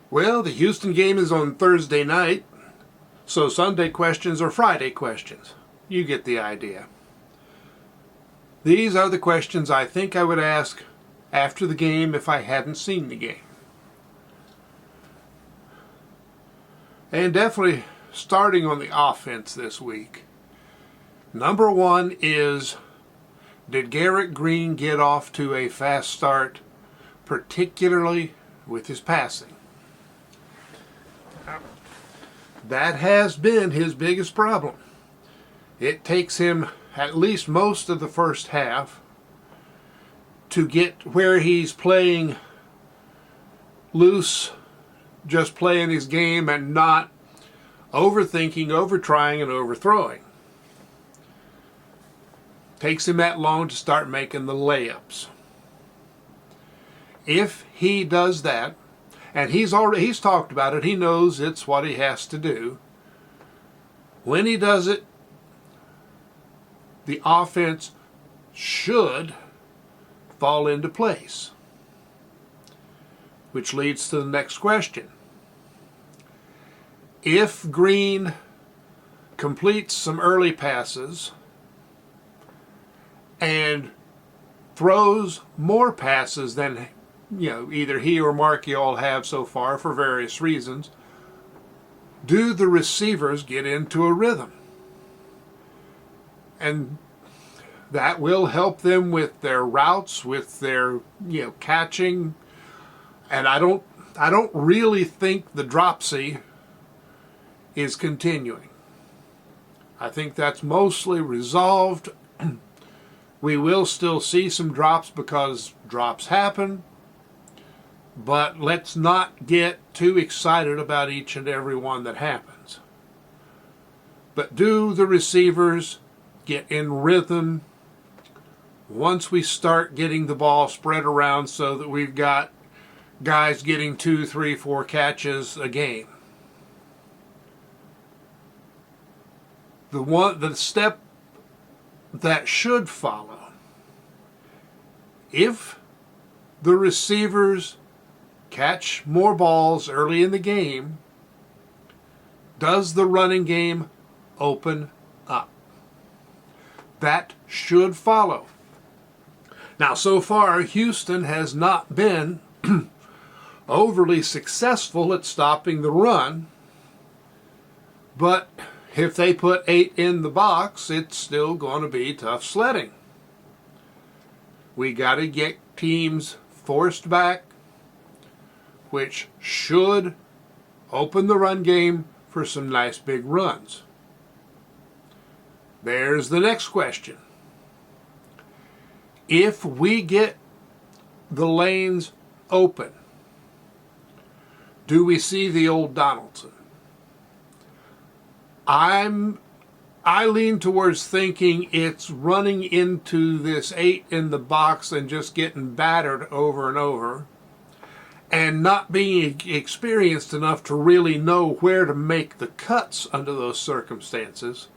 Well, the Houston game is on Thursday night, so Sunday questions are Friday questions. You get the idea. These are the questions I think I would ask after the game if I hadn't seen the game. And definitely starting on the offense this week. Number one is, did Garrett Green get off to a fast start, particularly with his passing? That has been his biggest problem. It takes him at least most of the first half to get where he's playing loose, just playing his game and not overthinking, overtrying, and overthrowing. Takes him that long to start making the layups. If he does that, and he's talked about it, he knows it's what he has to do. When he does it, the offense should fall into place. Which leads to the next question. If Green completes some early passes and throws more passes than either he or Markey all have so far for various reasons, do the receivers get into a rhythm? And that will help them with their routes, with their catching. And I don't really think the dropsy is continuing. I think that's mostly resolved. We will still see some drops because drops happen. But let's not get too excited about each and every one that happens. But do the receivers get in rhythm once we start getting the ball spread around so that we've got guys getting 2, 3, 4 catches a game? The step that should follow, if the receivers catch more balls early in the game, does the running game open up? That should follow. Now, so far, Houston has not been overly successful at stopping the run, but if they put 8 in the box, it's still going to be tough sledding. We got to get teams forced back, which should open the run game for some nice big runs. There's the next question. If we get the lanes open, do we see the old Donaldson? I lean towards thinking it's running into this 8 in the box and just getting battered over and over, and not being experienced enough to really know where to make the cuts under those circumstances.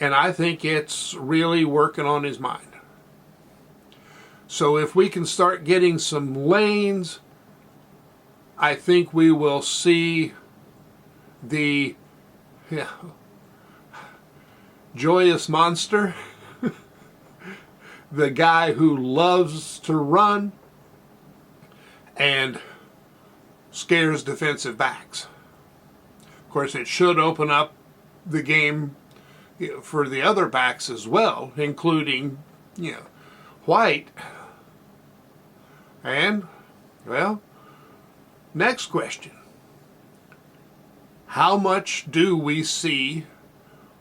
And I think it's really working on his mind. So if we can start getting some lanes, I think we will see the joyous monster, the guy who loves to run and scares defensive backs. Of course, it should open up the game for the other backs as well, including, White. And, well, next question. How much do we see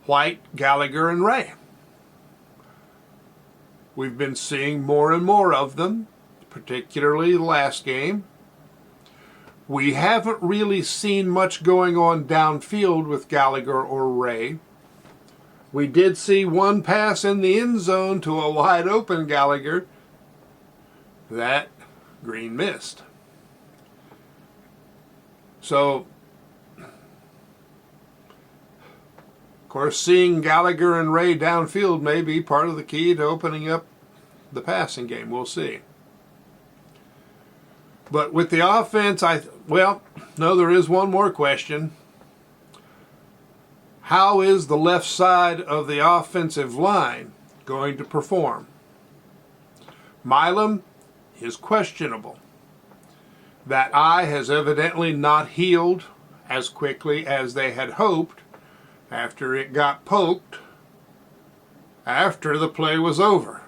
White, Gallagher, and Ray? We've been seeing more and more of them, particularly the last game. We haven't really seen much going on downfield with Gallagher or Ray. We did see one pass in the end zone to a wide open Gallagher that Green missed. So, of course, seeing Gallagher and Ray downfield may be part of the key to opening up the passing game. We'll see. But with the offense, well, no, there is one more question. How is the left side of the offensive line going to perform? Milam is questionable. That eye has evidently not healed as quickly as they had hoped after it got poked after the play was over.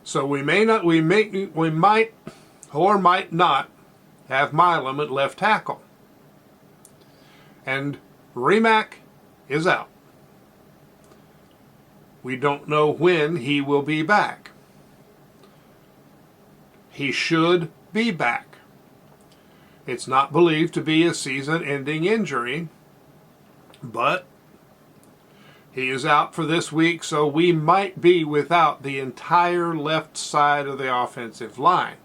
So we might or might not have Milam at left tackle. And Rimac is out. We don't know when he will be back. He should be back. It's not believed to be a season-ending injury, but he is out for this week, so we might be without the entire left side of the offensive line,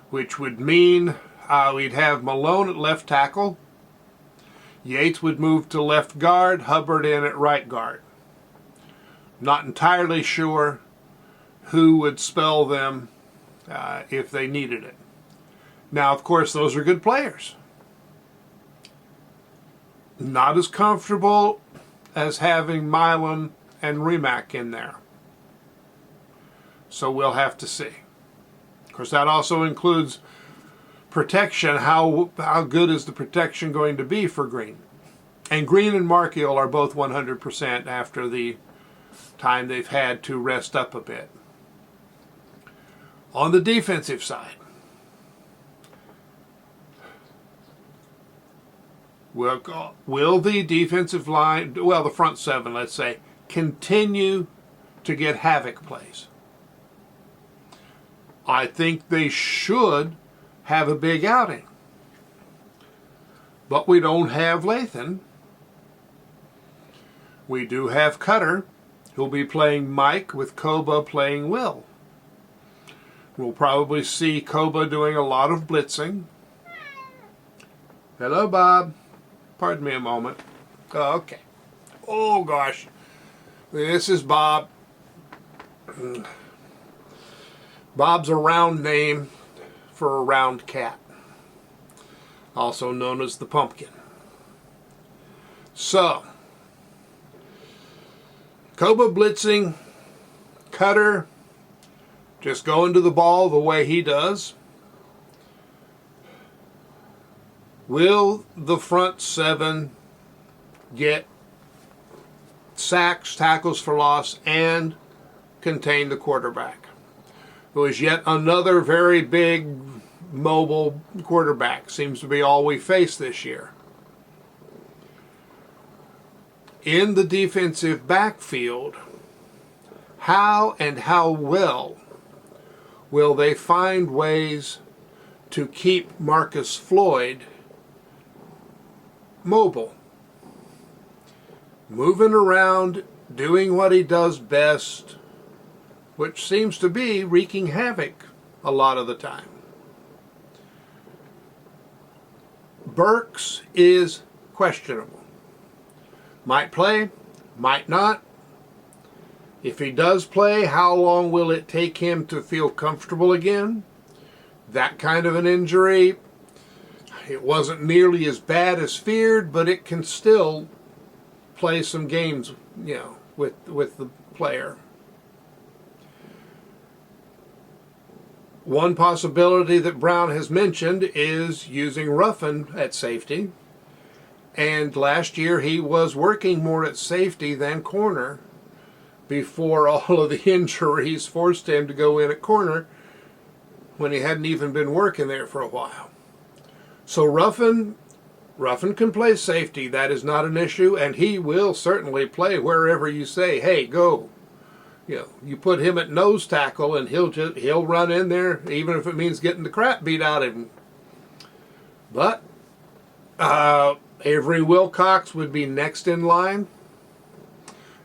which would mean we'd have Malone at left tackle, Yates would move to left guard, Hubbard in at right guard. Not entirely sure who would spell them if they needed it. Now, of course, those are good players. Not as comfortable as having Milam and Rimac in there. So we'll have to see. Of course, that also includes protection. How good is the protection going to be for Green? And Green and Markiel are both 100% after the time they've had to rest up a bit. On the defensive side, will the defensive line, well, the front seven, let's say, continue to get havoc plays? I think they should have a big outing. But we don't have Lathan. We do have Cutter, who'll be playing Mike with Koba playing Will. We'll probably see Koba doing a lot of blitzing. Hello, Bob. Pardon me a moment. Oh, okay. Oh, gosh. This is Bob. Bob's a round name for a round cat, also known as the pumpkin. So, Koba blitzing, Cutter just going to the ball the way he does. Will the front seven get sacks, tackles for loss, and contain the quarterback, who is yet another very big, mobile quarterback? Seems to be all we face this year. In the defensive backfield, how and how well will they find ways to keep Marcus Floyd mobile, moving around, doing what he does best, which seems to be wreaking havoc a lot of the time? Burks is questionable. Might play, might not. If he does play, how long will it take him to feel comfortable again? That kind of an injury, it wasn't nearly as bad as feared, but it can still play some games, with the player. One possibility that Brown has mentioned is using Ruffin at safety. And last year he was working more at safety than corner before all of the injuries forced him to go in at corner when he hadn't even been working there for a while. So Ruffin can play safety. That is not an issue, and he will certainly play wherever you say, hey, go. You put him at nose tackle and he'll run in there, even if it means getting the crap beat out of him. But Avery Wilcox would be next in line.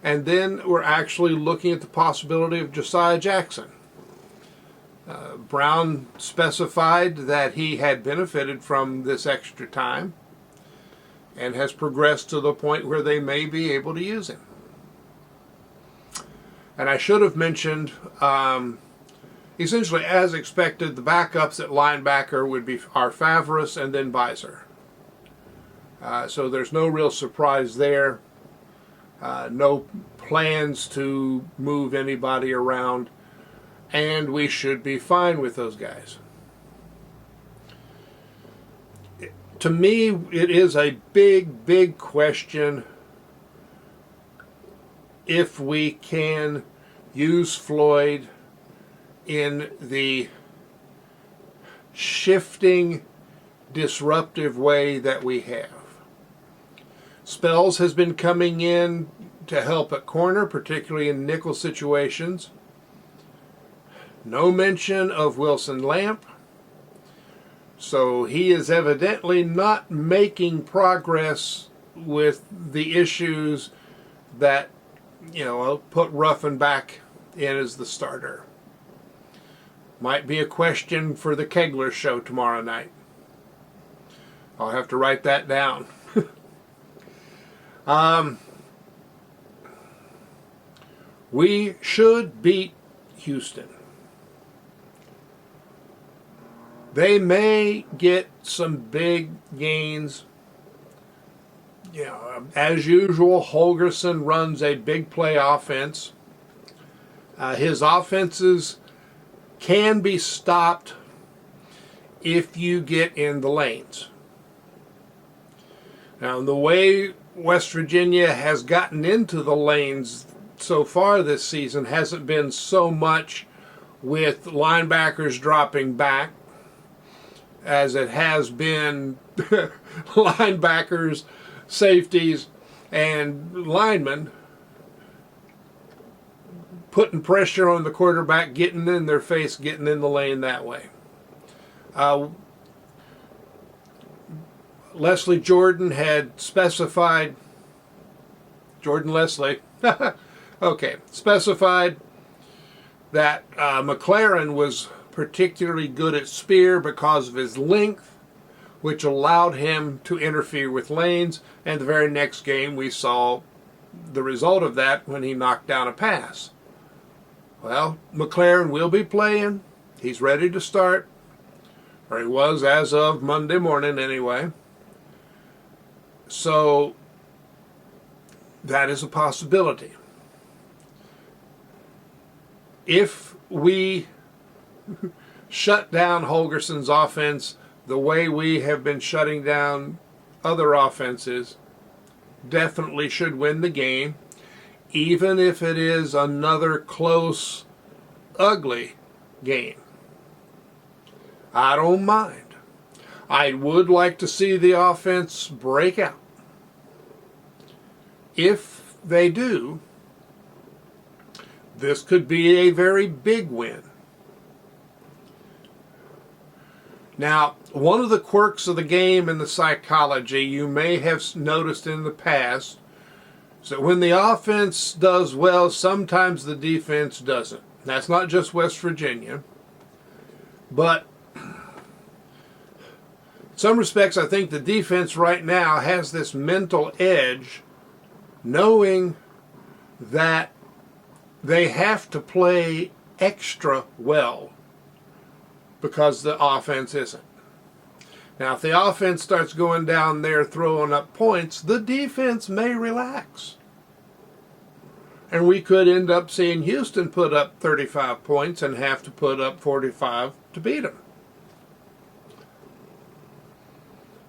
And then we're actually looking at the possibility of Josiah Jackson. Brown specified that he had benefited from this extra time and has progressed to the point where they may be able to use him. And I should have mentioned, essentially, as expected, the backups at linebacker would be our Favris and then Beiser. So there's no real surprise there. No plans to move anybody around, and we should be fine with those guys. To me, it is a big, big question if we can use Floyd in the shifting, disruptive way that we have. Spells has been coming in to help at corner, particularly in nickel situations. No mention of Wilson Lamp. So he is evidently not making progress with the issues that, I'll put Ruffin back in as the starter. Might be a question for the Kegler show tomorrow night. I'll have to write that down. We should beat Houston. They may get some big gains. As usual, Holgorsen runs a big play offense. His offenses can be stopped if you get in the lanes. Now, the way West Virginia has gotten into the lanes so far this season hasn't been so much with linebackers dropping back as it has been linebackers, safeties, and linemen putting pressure on the quarterback, getting in their face, getting in the lane that way. Leslie Jordan had specified, Jordan Leslie, specified that McLaren was particularly good at spear because of his length, which allowed him to interfere with lanes. And the very next game we saw the result of that when he knocked down a pass. Well, McLaren will be playing. He's ready to start, or he was as of Monday morning anyway. So that is a possibility. If we shut down Holgorsen's offense the way we have been shutting down other offenses, definitely should win the game, even if it is another close, ugly game. I don't mind. I would like to see the offense break out. If they do, this could be a very big win. Now, one of the quirks of the game and the psychology you may have noticed in the past is that when the offense does well, sometimes the defense doesn't. That's not just West Virginia. But in some respects, I think the defense right now has this mental edge, knowing that they have to play extra well because the offense isn't. Now, if the offense starts going down there throwing up points, the defense may relax. And we could end up seeing Houston put up 35 points and have to put up 45 to beat them.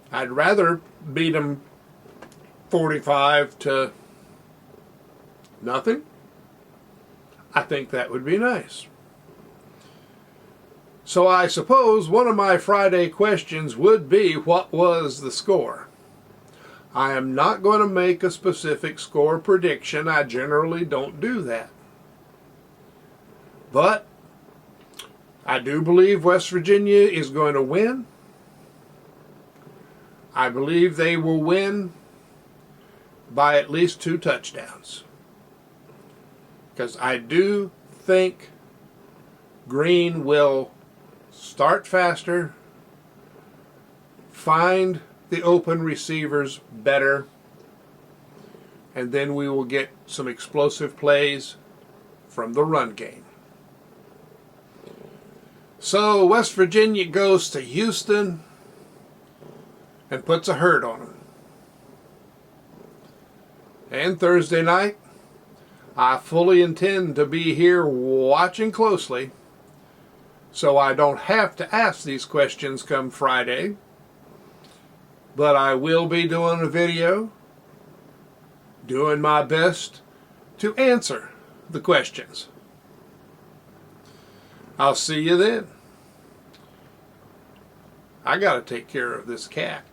I'd rather beat them 45 to nothing. I think that would be nice. So I suppose one of my Friday questions would be, what was the score? I am not going to make a specific score prediction. I generally don't do that. But I do believe West Virginia is going to win. I believe they will win by at least 2 touchdowns. Because I do think Green will start faster, find the open receivers better, and then we will get some explosive plays from the run game. So West Virginia goes to Houston and puts a hurt on them. And Thursday night, I fully intend to be here watching closely so I don't have to ask these questions come Friday. But I will be doing a video doing my best to answer the questions. I'll see you then. I gotta take care of this cat.